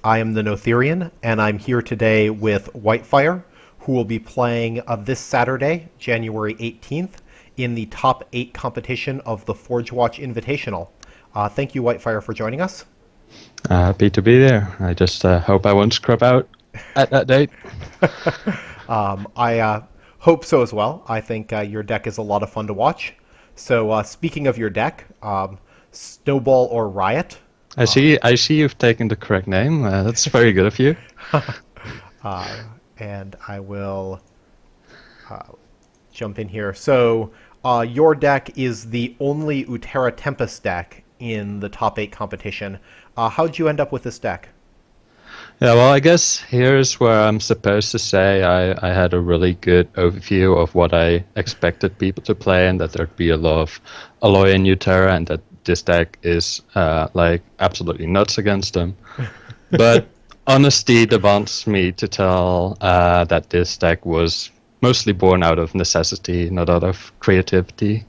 I am the Notherian, and I'm here today with Whytefyre, who will be playing this Saturday, January 18th, in the top 8 competition of the Forgewatch Invitational. Thank you, Whytefyre, for joining us. Happy to be there. I just hope I won't scrub out at that date. I hope so as well. I think your deck is a lot of fun to watch. So speaking of your deck, Snowball or Riot? I see you've taken the correct name. That's very good of you. And I will jump in here. So your deck is the only Utera Tempest deck in the top 8 competition. How'd you end up with this deck? Yeah, well, I guess here's where I'm supposed to say I had a really good overview of what I expected people to play, and that there'd be a lot of Alloy and Utera, and that this deck is like absolutely nuts against them. But honesty demands me to tell that this deck was mostly born out of necessity, not out of creativity.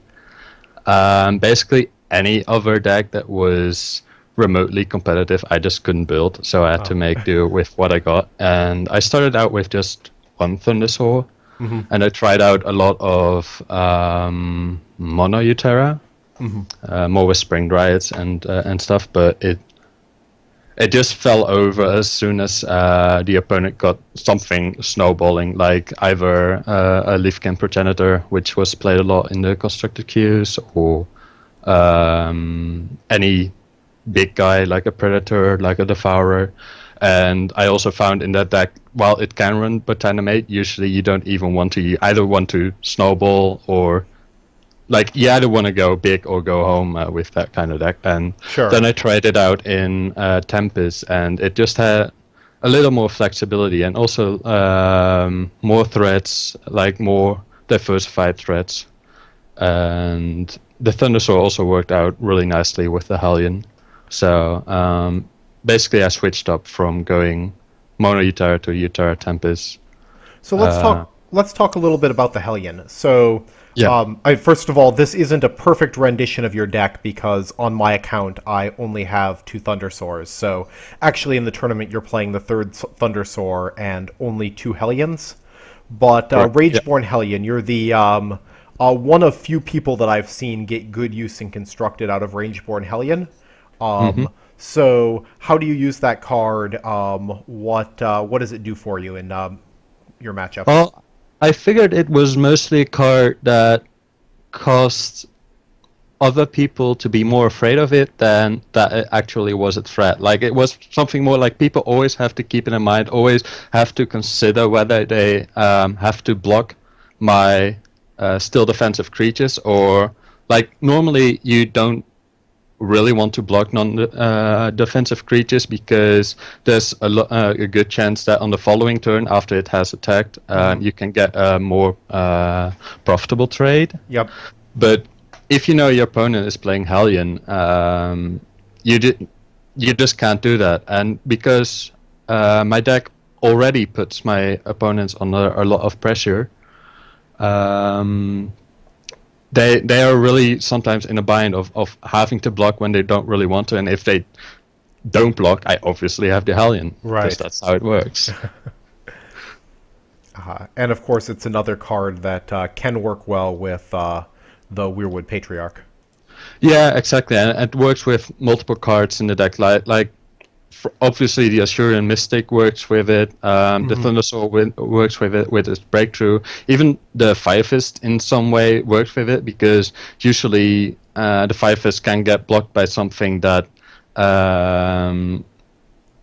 Basically, any other deck that was remotely competitive, I just couldn't build, so I had to make do with what I got. And I started out with just one Thundersaw, and I tried out a lot of mono Utera, more with Spring Riots and stuff, but it just fell over as soon as the opponent got something snowballing, like either a Leafkin Progenitor, which was played a lot in the constructed queues, or any big guy like a Predator, like a Devourer. And I also found in that deck, while it can run Botanimate, usually you don't even want to, you either want to snowball, or like you either want to go big or go home with that kind of deck. And then I tried it out in Tempest, and it just had a little more flexibility, and also more threats, like more diversified threats. And the Thundersaw also worked out really nicely with the Hellion. So basically I switched up from going mono Utera to Utera Tempest. So let's talk a little bit about the Hellion. So yeah. First of all, this isn't a perfect rendition of your deck, because on my account I only have 2 Thundersaws. So actually in the tournament you're playing the 3rd Thundersaw and only 2 Hellions. But Rageborn Hellion, you're the one of few people that I've seen get good use and constructed out of Rageborn Hellion. So how do you use that card? What does it do for you in your matchup? Well, I figured it was mostly a card that caused other people to be more afraid of it than that it actually was a threat. Like, it was something more like people always have to keep it in mind, always have to consider whether they have to block my still defensive creatures, or like normally you don't really want to block non-defensive creatures, because there's a good chance that on the following turn after it has attacked, you can get a more profitable trade. Yep. But if you know your opponent is playing Hellion, you just can't do that. And because my deck already puts my opponents under a lot of pressure, they are really sometimes in a bind of having to block when they don't really want to, and if they don't block, I obviously have the Hellion. Right. Because that's how it works. And of course it's another card that can work well with the Weirwood Patriarch. Yeah, exactly, and it works with multiple cards in the deck, like obviously the Assyrian Mystic works with it, the Thundersaw works with it with its breakthrough, even the Fire Fist in some way works with it, because usually the Fire Fist can get blocked by something that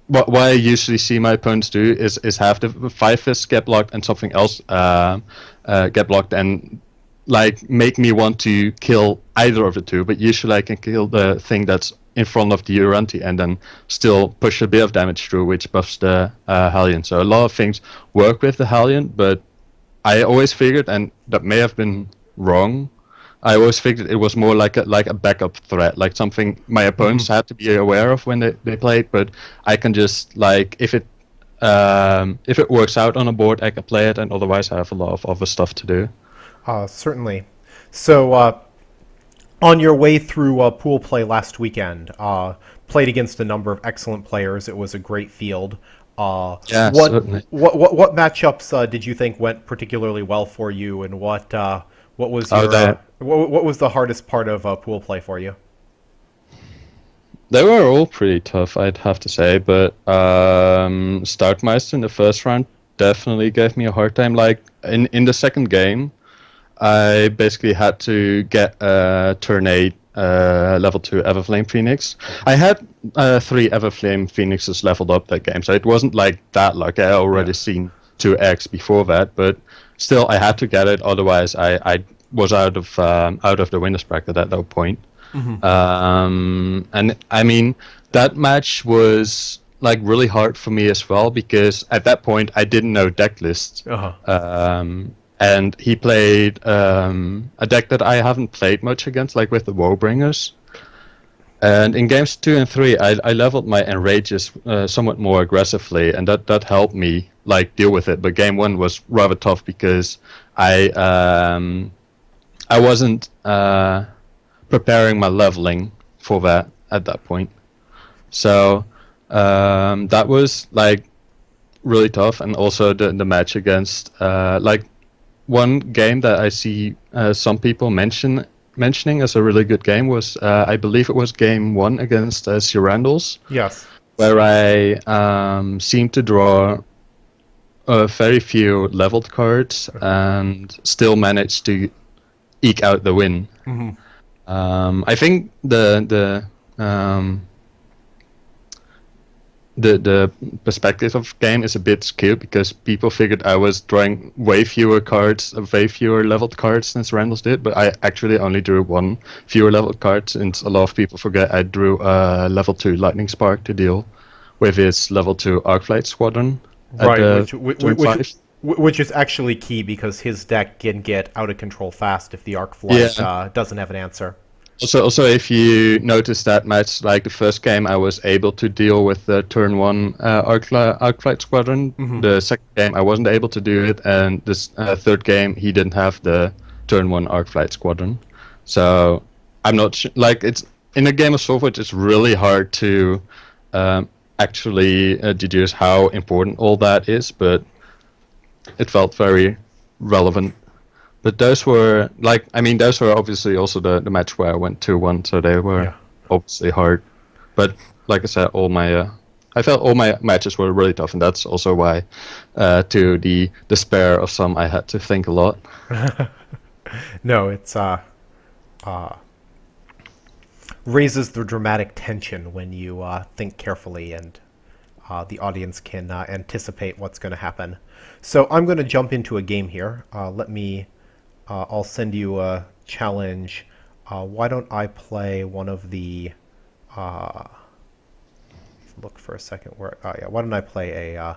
what I usually see my opponents do is have the Fire Fist get blocked and something else get blocked, and like make me want to kill either of the two, but usually I can kill the thing that's in front of the Uranti and then still push a bit of damage through, which buffs the Hellion. So a lot of things work with the Hellion, but I always figured, and that may have been wrong, I always figured it was more like a backup threat, like something my opponents had to be aware of when they played, but I can just, like, if it works out on a board, I can play it, and otherwise I have a lot of other stuff to do. Certainly. So on your way through pool play last weekend, played against a number of excellent players. It was a great field. Yeah, What certainly. what matchups did you think went particularly well for you, and what was Oh, your they what was the hardest part of pool play for you? they were all pretty tough, I'd have to say. But Starkmeister in the first round definitely gave me a hard time. Like in the second game, I basically had to get a turn 8 level 2 Everflame Phoenix. I had 3 Everflame Phoenixes leveled up that game, so it wasn't like that lucky. I already Yeah. seen 2x before that, but still I had to get it. Otherwise, I was out of the winners bracket at that point. And I mean that match was like really hard for me as well because at that point I didn't know deck lists. Uh-huh. And he played a deck that I haven't played much against, like with the Woebringers. And in games 2 and 3, I leveled my Enrages somewhat more aggressively, and that helped me like deal with it. But game 1 was rather tough because I wasn't preparing my leveling for that at that point. So that was like really tough, and also the match against like one game that I see some people mentioning as a really good game was I believe it was game 1 against Cyrandals, Yes. where I seemed to draw very few leveled cards and still managed to eke out the win. I think the perspective of game is a bit skewed because people figured I was drawing way fewer cards, way fewer leveled cards than Randall's did, but I actually only drew 1 fewer leveled card, since a lot of people forget I drew a level 2 Lightning Spark to deal with his level 2 Arcflight Squadron. Right, Turn 5. which is actually key because his deck can get out of control fast if the Arc Flight doesn't have an answer. Also, if you notice that match, like the first game, I was able to deal with the turn 1 Arcflight Squadron. The second game, I wasn't able to do it, and this third game, he didn't have the turn 1 Arcflight Squadron. So I'm not like it's in a game of SolForge, it's really hard to actually deduce how important all that is, but it felt very relevant. But those were those were obviously also the match where I went 2-1, so they were obviously hard. But like I said, I felt all my matches were really tough, and that's also why, to the despair of some, I had to think a lot. No, it's raises the dramatic tension when you think carefully and the audience can anticipate what's going to happen. So I'm going to jump into a game here. I'll send you a challenge. Why don't I play one of the... look for a second. Why don't I play an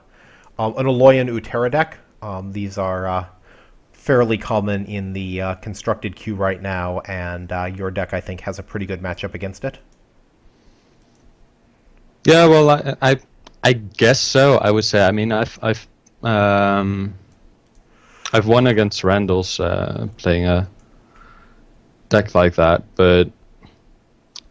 Aloyan Utera deck? These are fairly common in the constructed queue right now, and your deck, I think, has a pretty good matchup against it. Yeah, well, I guess so. I would say. I mean, I've won against Randall's playing a deck like that, but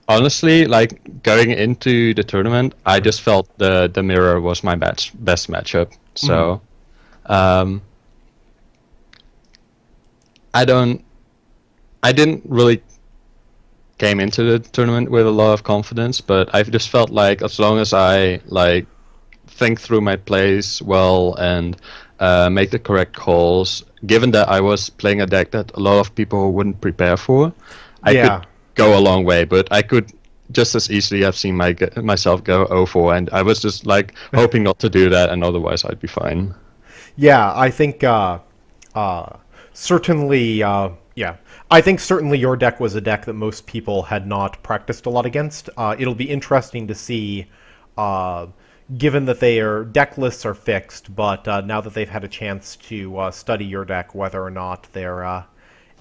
honestly, like going into the tournament, I just felt the mirror was my best matchup. So I didn't really came into the tournament with a lot of confidence, but I just felt like as long as I like think through my plays well and make the correct calls, given that I was playing a deck that a lot of people wouldn't prepare for, I could go a long way. But I could just as easily have seen myself go 0-4, and I was just like hoping not to do that, and otherwise I'd be fine. Yeah, I think certainly, I think certainly your deck was a deck that most people had not practiced a lot against. It'll be interesting to see, given that their deck lists are fixed, but now that they've had a chance to study your deck, whether or not they're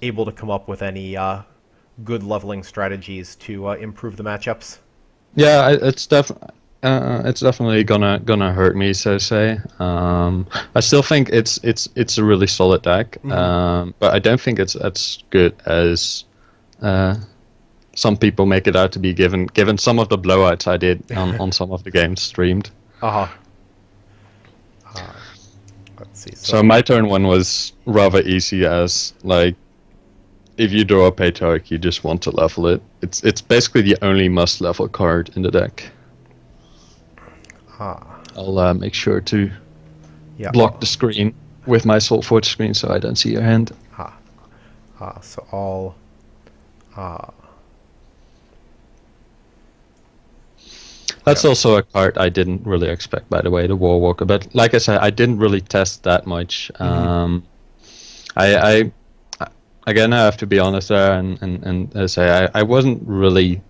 able to come up with any good leveling strategies to improve the matchups. Yeah, it's definitely gonna hurt me, so to say. I still think it's a really solid deck, but I don't think it's as good as some people make it out to be, given some of the blowouts I did on some of the games streamed. Uh-huh. Let's see. So my turn one was rather easy, as like if you draw a Patriarch, you just want to level it. It's basically the only must level card in the deck. I'll make sure to block the screen with my SolForge screen so I don't see your hand. So I'll That's also a card I didn't really expect, by the way, the Warwalker. But like I said, I didn't really test that much. I again, I have to be honest there and say I wasn't really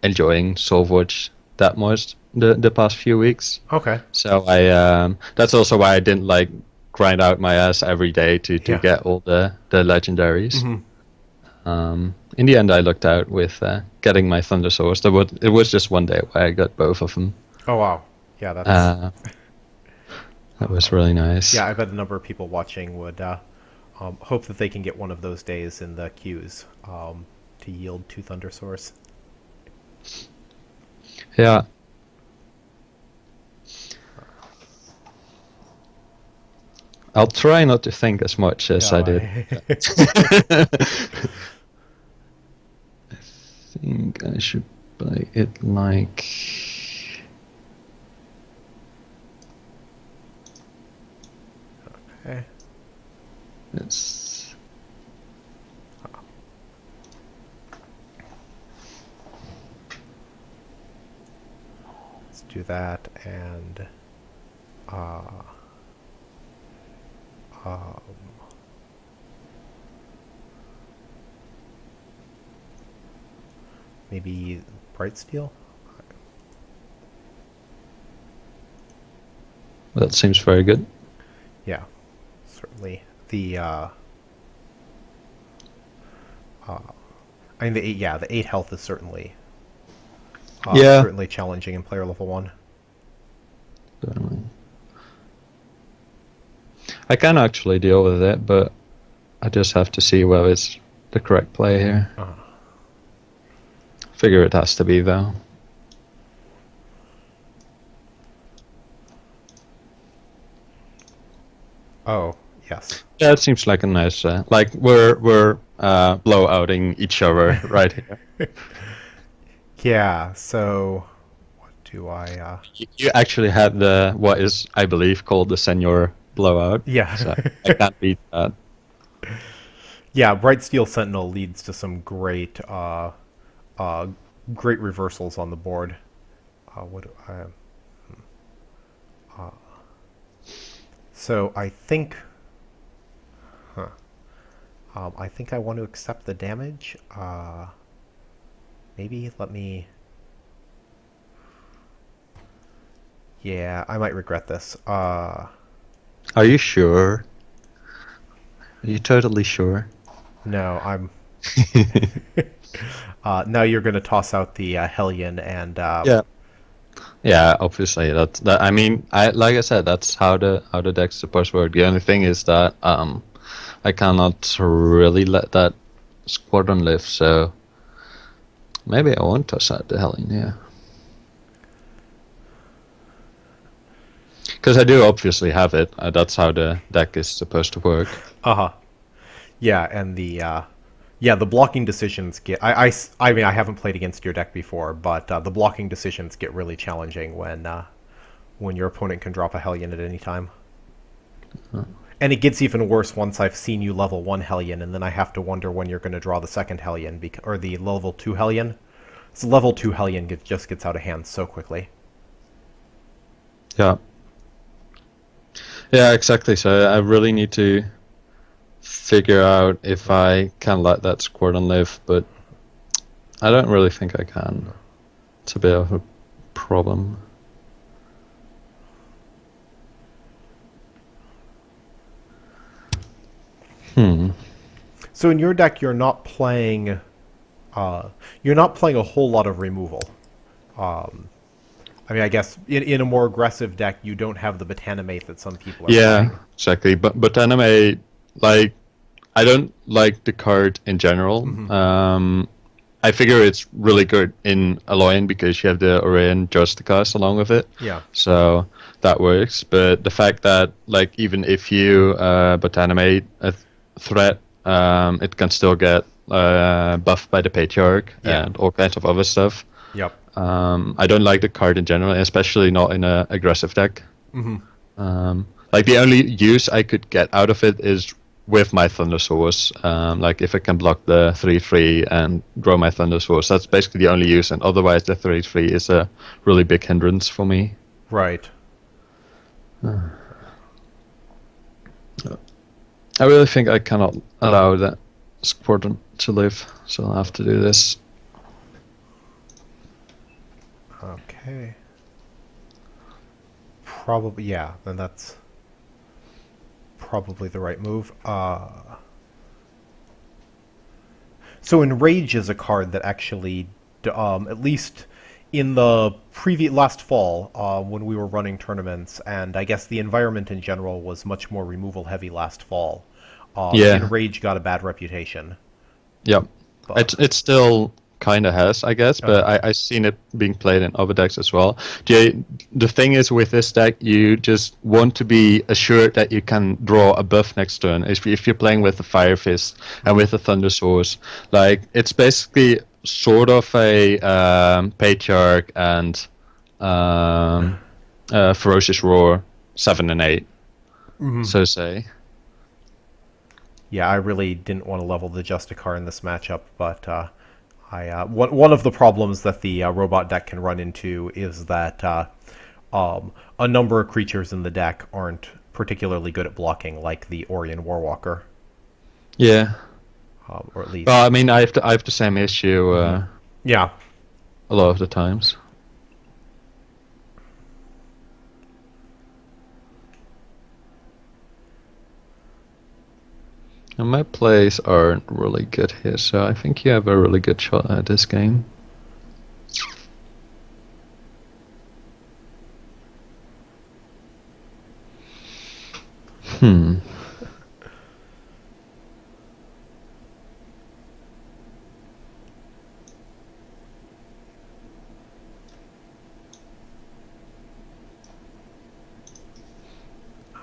enjoying SolForge that much the past few weeks. Okay. So that's also why I didn't like grind out my ass every day to get all the legendaries. In the end, I looked out with getting my Thunder Swords. It was just one day where I got both of them. Oh wow! Yeah, that's that was really nice. Yeah, I bet a number of people watching would hope that they can get one of those days in the queues to yield 2 Thunder Swords. Yeah. I'll try not to think as much as I did. I think I should play it like... Okay. Let's do that, and maybe Bright Steel? That seems very good. Yeah, certainly. The I mean the 8 health is certainly certainly challenging in player level 1. I can actually deal with it, but I just have to see whether it's the correct play here. Figure it has to be, though. Oh, yes. Yeah, it seems like a nice... like, we're blowouting each other right here. Yeah, so... What do I... You actually had what is, I believe, called the Senior Blowout. Yeah. So I can't beat that. Yeah, Bright Steel Sentinel leads to some great great reversals on the board. So I think I think I want to accept the damage. Maybe let me... Yeah, I might regret this. Are you sure? Are you totally sure? No, I'm... now you're going to toss out the Hellion and... Yeah, obviously. That I mean, like I said, that's how the deck's supposed to work. The only thing is that I cannot really let that Squadron live, so maybe I won't toss out the Hellion, yeah. Because I do obviously have it. That's how the deck is supposed to work. Yeah, and the blocking decisions get... I mean, I haven't played against your deck before, but the blocking decisions get really challenging when your opponent can drop a Hellion at any time. And it gets even worse once I've seen you level 1 Hellion, and then I have to wonder when you're going to draw the second Hellion, or the level 2 Hellion. So level 2 Hellion just gets out of hand so quickly. Yeah. Yeah, exactly. So I really need to figure out if I can let that Squadron live, but I don't really think I can. It's a bit of a problem. So in your deck, you're not playing a whole lot of removal. I mean, I guess in a more aggressive deck, you don't have the Botanimate that some people are playing. Exactly. But Botanimate, like, I don't like the card in general. I figure it's really good in Aloyan because you have the Orion Justicast along with it. Yeah. So that works. But the fact that like even if you botanimate a threat, it can still get buffed by the Patriarch Yeah. and all kinds of other stuff. Yep. I don't like the card in general, especially not in an aggressive deck. Like the only use I could get out of it is with my Thunder Source. Like if I can block the 3/3 and grow my Thunder Source, that's basically the only use. And otherwise, the 3/3 is a really big hindrance for me. Right. I really think I cannot allow that Squadron to live, so I'll have to do this. Okay. Probably, yeah, then that's probably the right move. So Enrage is a card that actually, at least in the last fall, when we were running tournaments, and I guess the environment in general was much more removal heavy last fall. Yeah. Enrage got a bad reputation. Yep. But, It still kind of has, I guess, but I've seen it being played in other decks as well. The thing is with this deck, you just want to be assured that you can draw a buff next turn. If you're playing with the Fire Fist and with the Thunder Source, like it's basically sort of a Patriarch and Ferocious Roar 7 and 8, so say. yeah, I really didn't want to level the Justicar in this matchup, but one of the problems that the robot deck can run into is that a number of creatures in the deck aren't particularly good at blocking, like the Orion Warwalker. Yeah. Or at least. Well, I mean, I have the same issue. Yeah. A lot of the times. And my plays aren't really good here, so I think you have a really good shot at this game.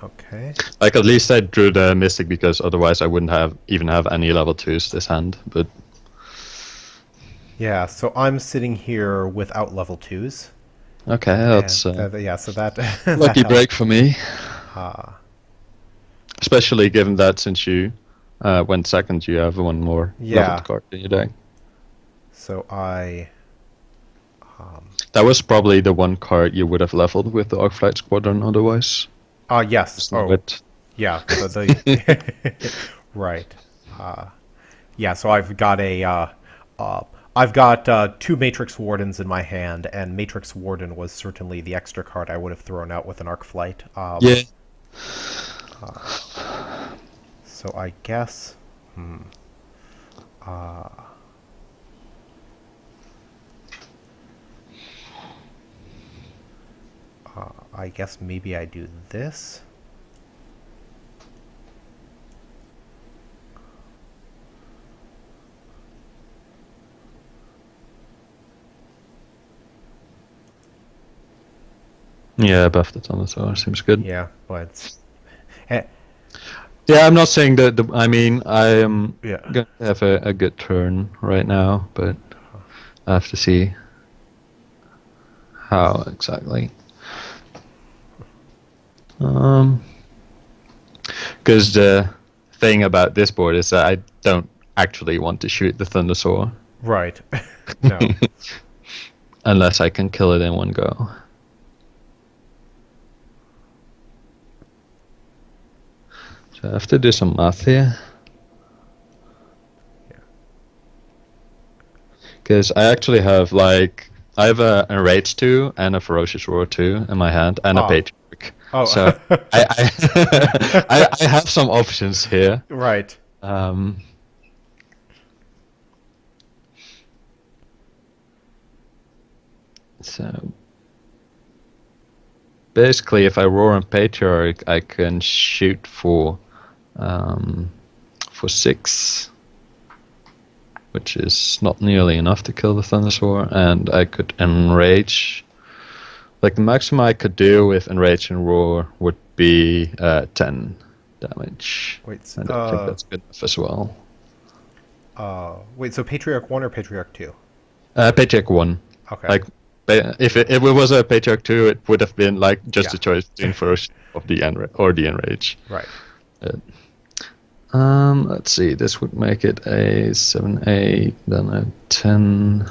Okay. Like at least I drew the Mystic because otherwise I wouldn't even have any level 2s this hand, but Yeah, so I'm sitting here without level 2s. okay, that's Yeah, so that lucky that break for me. Especially given that since you went second, you have one more leveled card in your deck. So I... That was probably the one card you would have leveled with the Arcflight Squadron otherwise. Yes. Oh, yeah. So the right. Yeah. So I've got I've got 2 Matrix Wardens in my hand, and Matrix Warden was certainly the extra card I would have thrown out with an Arc Flight. Yeah. So I guess. I guess maybe I do this. Yeah, buff the Tonator seems good. Yeah, but yeah, I'm not saying that. I mean, I am gonna have a good turn right now, but I have to see how exactly. Because the thing about this board is that I don't actually want to shoot the Thundersaur. Right. No. Unless I can kill it in one go. So I have to do some math here. Because I actually have like I have a Enrage 2 and a Ferocious Roar 2 in my hand and a Patriarch. Oh. So I have some options here. Right. So basically, if I roar on Patriarch, I can shoot for 6. which is not nearly enough to kill the Thundersaur, and I could Enrage. Like, the maximum I could do with Enrage and Roar would be 10 damage. Wait, I don't think that's good enough as well. wait, so Patriarch 1 or Patriarch 2? Patriarch 1. Okay. Like, if it was a Patriarch 2, it would have been like just Yeah. a choice between first of the Enrage. Right. Let's see, this would make it a 7, 8, then a 10,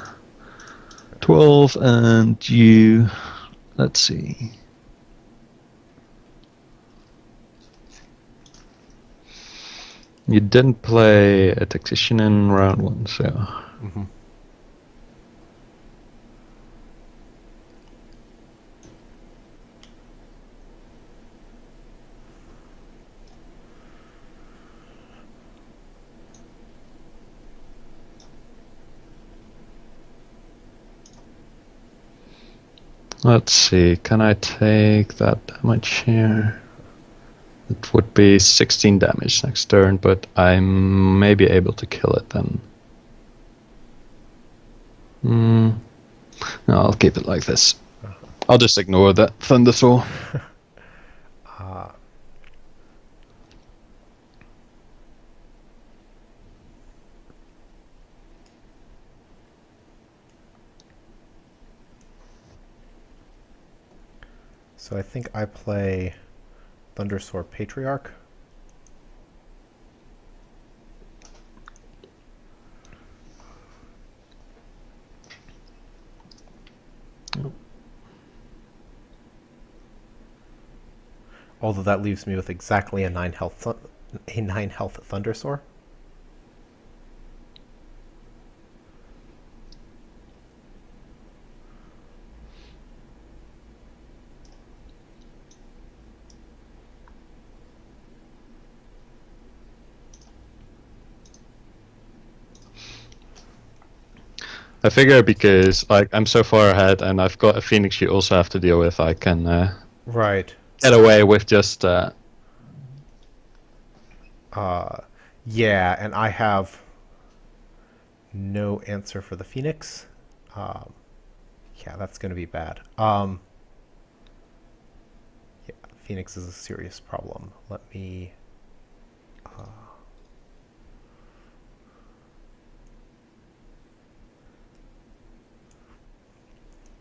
12, and you, let's see. You didn't play a Tactician in round 1, so... Mm-hmm. Let's see, can I take that damage here? It would be 16 damage next turn, but I may be able to kill it then. No, I'll keep it like this. I'll just ignore that Thundersaur. So I think I play Thundersaur Patriarch. Although that leaves me with exactly a 9 health Thundersaur. I figure because like I'm so far ahead and I've got a Phoenix you also have to deal with, I can Right. get away with just Yeah, and I have no answer for the Phoenix. Yeah, that's going to be bad. Yeah, Phoenix is a serious problem. Let me...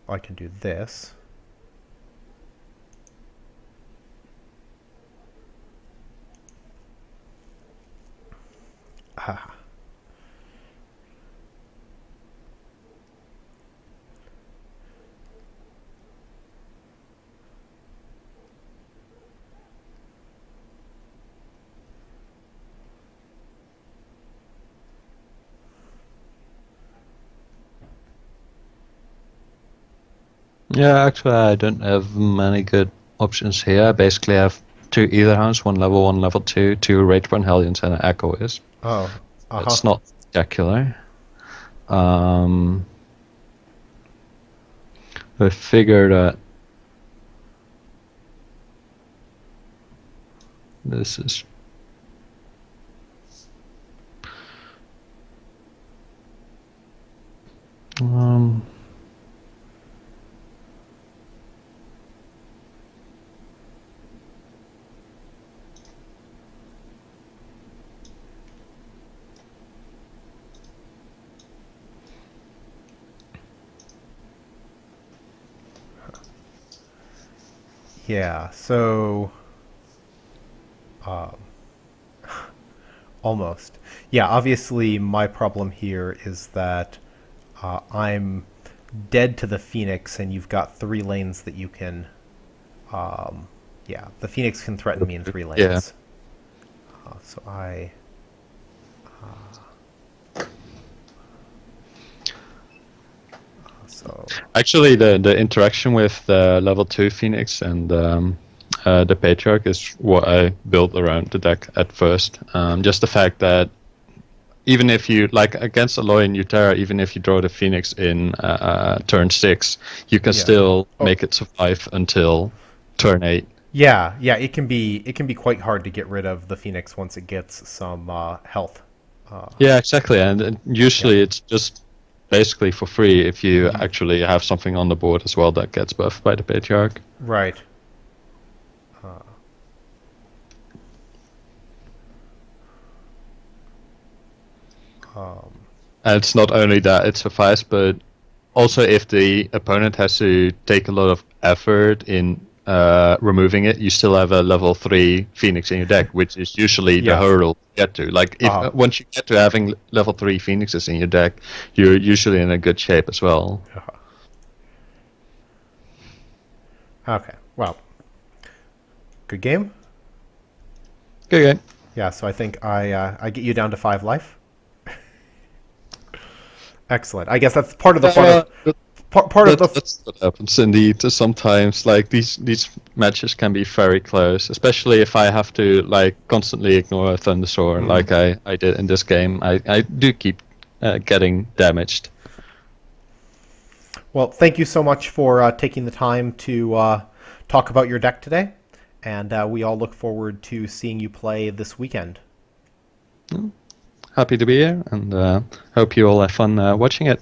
I can do this. Ah. Yeah, actually, I don't have many good options here. I basically have 2 Etherhounds, 1 level 1, level 2, 2 Rageborn Hellions, and an Echoist. Oh, It's not spectacular. I figure that this is... Yeah, so... almost. Yeah, obviously my problem here is that I'm dead to the Phoenix and you've got 3 lanes that you can... yeah, the Phoenix can threaten me in 3 lanes. Yeah. So I... so... Actually, the interaction with the level 2 Phoenix and the Patriarch is what I built around the deck at first. Just the fact that even if you, like against Aloy and Utera, even if you draw the Phoenix in turn 6, you can still make it survive until turn 8. Yeah, it can be quite hard to get rid of the Phoenix once it gets some health. Yeah, exactly. And usually it's just basically for free if you actually have something on the board as well that gets buffed by the patriarch. Right. And it's not only that it suffices, but also if the opponent has to take a lot of effort in removing it, you still have a level 3 Phoenix in your deck, which is usually the Yeah. hurdle to get to. Like, if once you get to having level 3 Phoenixes in your deck, you're usually in a good shape as well. Okay. Well, good game. Good game. Yeah. So I think I get you down to 5 life. Excellent. I guess that's part of the fun of part of the. That's what happens indeed. Sometimes, like these matches can be very close, especially if I have to like constantly ignore a Thunderstorm, like I did in this game. I do keep getting damaged. Well, thank you so much for taking the time to talk about your deck today, and we all look forward to seeing you play this weekend. Happy to be here, and hope you all have fun watching it.